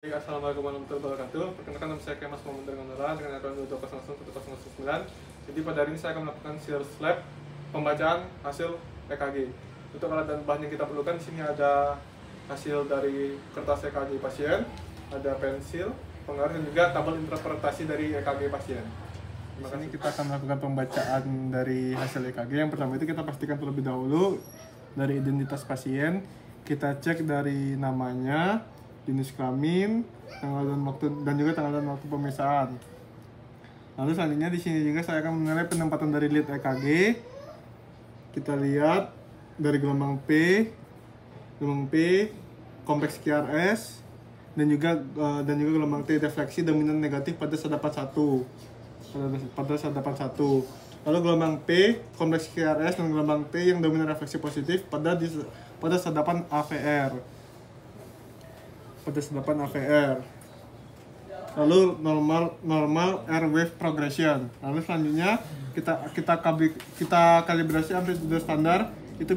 Assalamualaikum warahmatullahi wabarakatuh. Perkenalkan nama saya Kemas Muhammad Nurul dengan akun 2201109. Jadi pada hari ini saya akan melakukan series lab pembacaan hasil EKG. Untuk alat dan bahan yang kita perlukan di sini ada hasil dari kertas EKG pasien, ada pensil, pengaris dan juga tabel interpretasi dari EKG pasien. Di sini kita akan melakukan pembacaan dari hasil EKG. Yang pertama itu kita pastikan terlebih dahulu dari identitas pasien. Kita cek dari namanya, jenis kelamin, tanggal dan waktu, dan juga tanggal dan waktu pemeriksaan. Lalu selanjutnya di sini juga saya akan menilai penempatan dari lead EKG. Kita lihat dari gelombang P, kompleks QRS, dan juga gelombang T defleksi dominan negatif pada sadapan 1. Lalu gelombang P, kompleks QRS, dan gelombang T yang dominan refleksi positif pada sadapan AVR. Lalu normal air wave progression. Lalu selanjutnya kita kalibrasi amplitude standar itu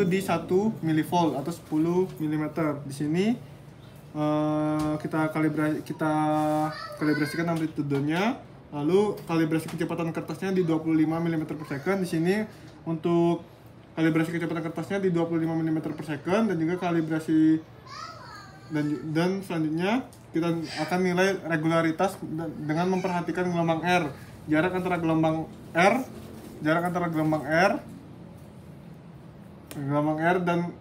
di 1 mV atau 10 mm. Di sini kita kalibrasikan amplitudenya. Lalu kalibrasi kecepatan kertasnya di 25 mm per second. Di sini untuk kalibrasi kecepatan kertasnya di 25 mm per second, dan juga kalibrasi dan selanjutnya kita akan nilai regularitas dengan memperhatikan gelombang R. Jarak antara gelombang R dan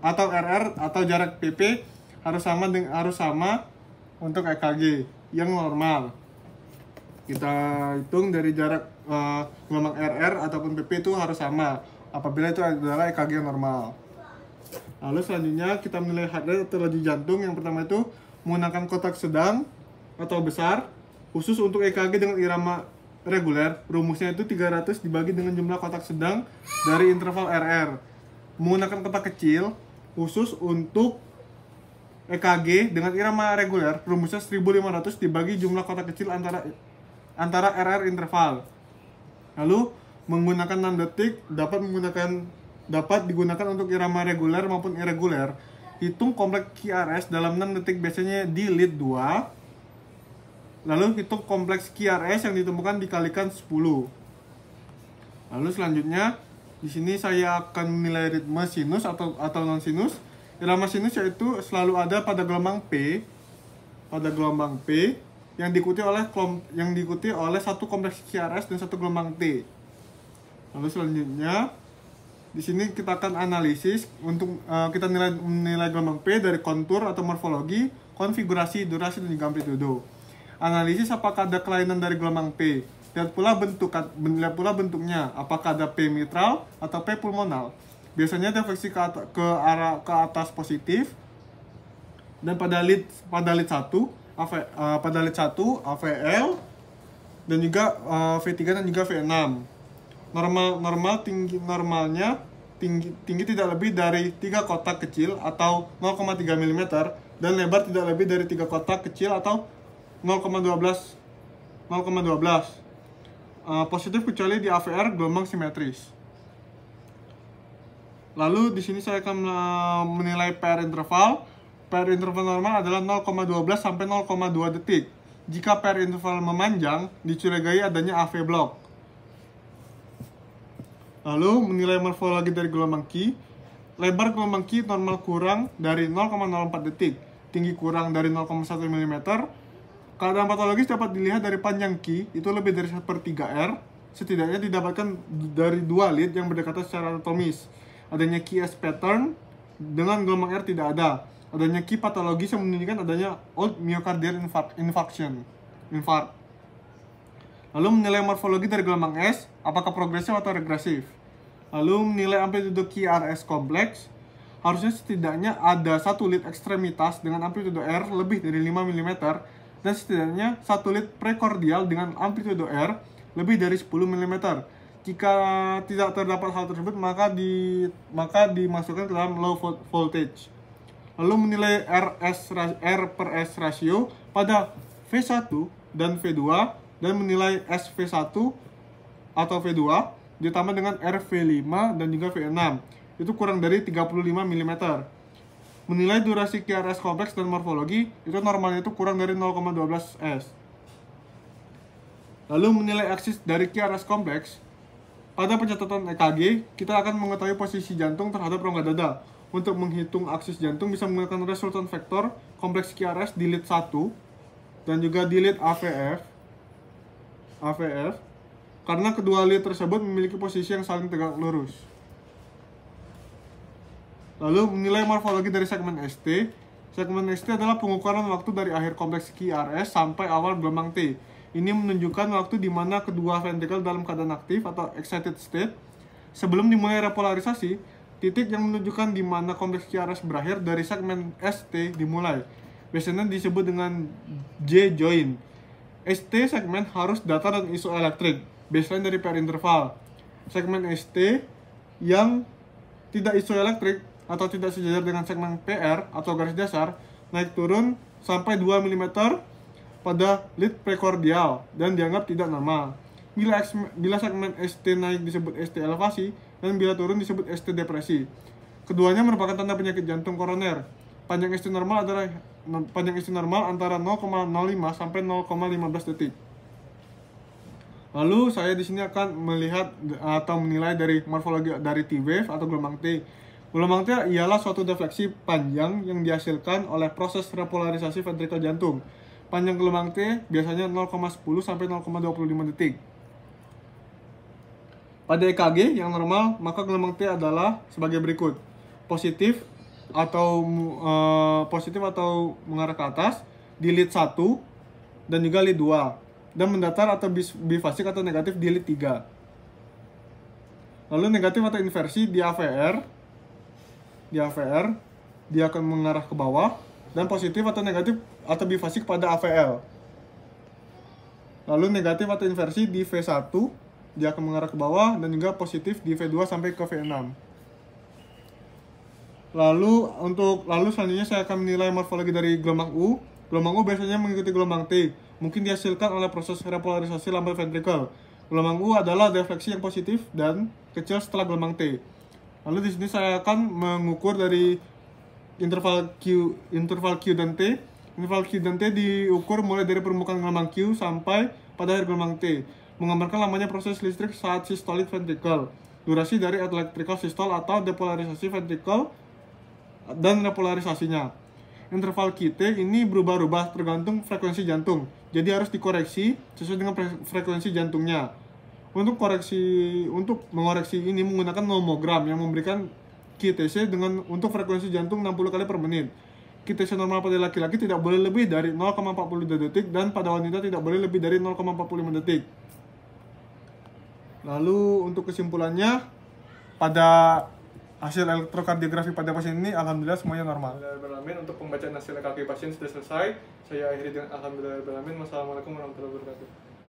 atau RR atau jarak PP harus sama untuk EKG yang normal. Kita hitung dari jarak gelombang RR ataupun PP itu harus sama apabila itu adalah EKG yang normal. Lalu selanjutnya kita menilai heart rate atau laju jantung. Yang pertama itu menggunakan kotak sedang atau besar khusus untuk EKG dengan irama reguler. Rumusnya itu 300 dibagi dengan jumlah kotak sedang dari interval RR. Menggunakan kotak kecil khusus untuk EKG dengan irama reguler. Rumusnya 1500 dibagi jumlah kotak kecil antara RR interval. Lalu menggunakan 6 detik dapat digunakan untuk irama reguler maupun irreguler. Hitung kompleks QRS dalam 6 detik biasanya di lead 2. Lalu hitung kompleks QRS yang ditemukan dikalikan 10. Lalu selanjutnya di sini saya akan menilai ritme sinus atau non sinus. Irama sinus yaitu selalu ada pada gelombang P yang diikuti oleh satu kompleks QRS dan satu gelombang T. Lalu selanjutnya di sini kita akan analisis untuk kita menilai gelombang P dari kontur atau morfologi, konfigurasi, durasi, dan juga amplitudo. Analisis apakah ada kelainan dari gelombang P. Lihat pula bentuknya, apakah ada P mitral atau P pulmonal. Biasanya defleksi ke atas positif. Dan pada lead 1 AVL dan juga V3 dan juga V6. Tinggi tidak lebih dari 3 kotak kecil atau 0,3 mm, dan lebar tidak lebih dari 3 kotak kecil atau 0,12. Positif kecuali di AVR gelombang simetris. Lalu di sini saya akan menilai PR interval. PR interval normal adalah 0,12 sampai 0,2 detik. Jika PR interval memanjang, dicurigai adanya AV block. Lalu menilai morfologi dari gelombang Q. Lebar gelombang Q normal kurang dari 0,04 detik, tinggi kurang dari 0,1 mm. Keadaan patologis dapat dilihat dari panjang Q itu lebih dari 1/3R. Setidaknya didapatkan dari 2 lead yang berdekatan secara anatomis. Adanya QS pattern dengan gelombang R tidak ada. Adanya Q patologis yang menunjukkan adanya old myocardial infarction. Lalu menilai morfologi dari gelombang S, apakah progresif atau regresif. Lalu menilai amplitudo QRS kompleks. Harusnya setidaknya ada satu lead ekstremitas dengan amplitudo R lebih dari 5 mm dan setidaknya satu lead prekordial dengan amplitudo R lebih dari 10 mm. Jika tidak terdapat hal tersebut, maka dimasukkan ke dalam low voltage. Lalu menilai R/S ratio pada V1 dan V2 dan menilai SV1 atau V2 ditambah dengan RV5 dan juga V6. Itu kurang dari 35 mm. menilai durasi QRS kompleks dan morfologi, itu normalnya itu kurang dari 0,12 S. Lalu menilai aksis dari QRS kompleks, pada pencatatan EKG, kita akan mengetahui posisi jantung terhadap rongga dada. Untuk menghitung aksis jantung bisa menggunakan resultant vektor kompleks QRS di lead 1 dan juga di lead AVF, karena kedua lead tersebut memiliki posisi yang saling tegak lurus. Lalu menilai morfologi dari segmen ST. Segmen ST adalah pengukuran waktu dari akhir kompleks QRS sampai awal gelombang T. Ini menunjukkan waktu di mana kedua ventrikel dalam keadaan aktif atau excited state. Sebelum dimulai repolarisasi, titik yang menunjukkan di mana kompleks QRS berakhir dari segmen ST dimulai. Biasanya disebut dengan J-joint. ST segmen harus datar dan isoelektrik, baseline dari per interval. Segmen ST yang tidak isoelektrik atau tidak sejajar dengan segmen PR atau garis dasar naik turun sampai 2 mm pada lead prekordial dan dianggap tidak normal. Bila segmen ST naik disebut ST elevasi dan bila turun disebut ST depresi. Keduanya merupakan tanda penyakit jantung koroner. Panjang ST normal antara 0,05 sampai 0,15 detik. Lalu saya di sini akan melihat atau menilai dari morfologi dari T-wave atau gelombang T. Gelombang T ialah suatu defleksi panjang yang dihasilkan oleh proses repolarisasi ventrikel jantung. Panjang gelombang T biasanya 0,10 sampai 0,25 detik. Pada EKG yang normal, maka gelombang T adalah sebagai berikut. Positif atau mengarah ke atas di lead 1 dan juga lead 2, dan mendatar atau bifasik atau negatif di lead 3. Lalu negatif atau inversi di AVR dia akan mengarah ke bawah, dan positif atau negatif atau bifasik pada AVL. Lalu negatif atau inversi di V1 dia akan mengarah ke bawah, dan juga positif di V2 sampai ke V6. Lalu selanjutnya saya akan menilai morfologi dari gelombang U. Gelombang U biasanya mengikuti gelombang T, mungkin dihasilkan oleh proses repolarisasi lambda ventrikel. Gelombang U adalah defleksi yang positif dan kecil setelah gelombang T. Lalu di sini saya akan mengukur dari interval Q dan T. Interval Q dan T diukur mulai dari permukaan gelombang Q sampai pada akhir gelombang T, menggambarkan lamanya proses listrik saat systolic ventricle, durasi dari electrical systole atau depolarisasi ventricle dan repolarisasinya. Interval QT ini berubah-ubah tergantung frekuensi jantung, jadi harus dikoreksi sesuai dengan frekuensi jantungnya. Untuk mengoreksi ini menggunakan nomogram yang memberikan QTC untuk frekuensi jantung 60 kali per menit. QTC normal pada laki-laki tidak boleh lebih dari 0,42 detik dan pada wanita tidak boleh lebih dari 0,45 detik. Lalu untuk kesimpulannya, pada hasil elektrokardiografi pada pasien ini alhamdulillah semuanya normal. Alhamdulillah, untuk pembacaan hasil EKG pasien sudah selesai. Saya akhiri dengan alhamdulillah. Wassalamualaikum warahmatullahi wabarakatuh.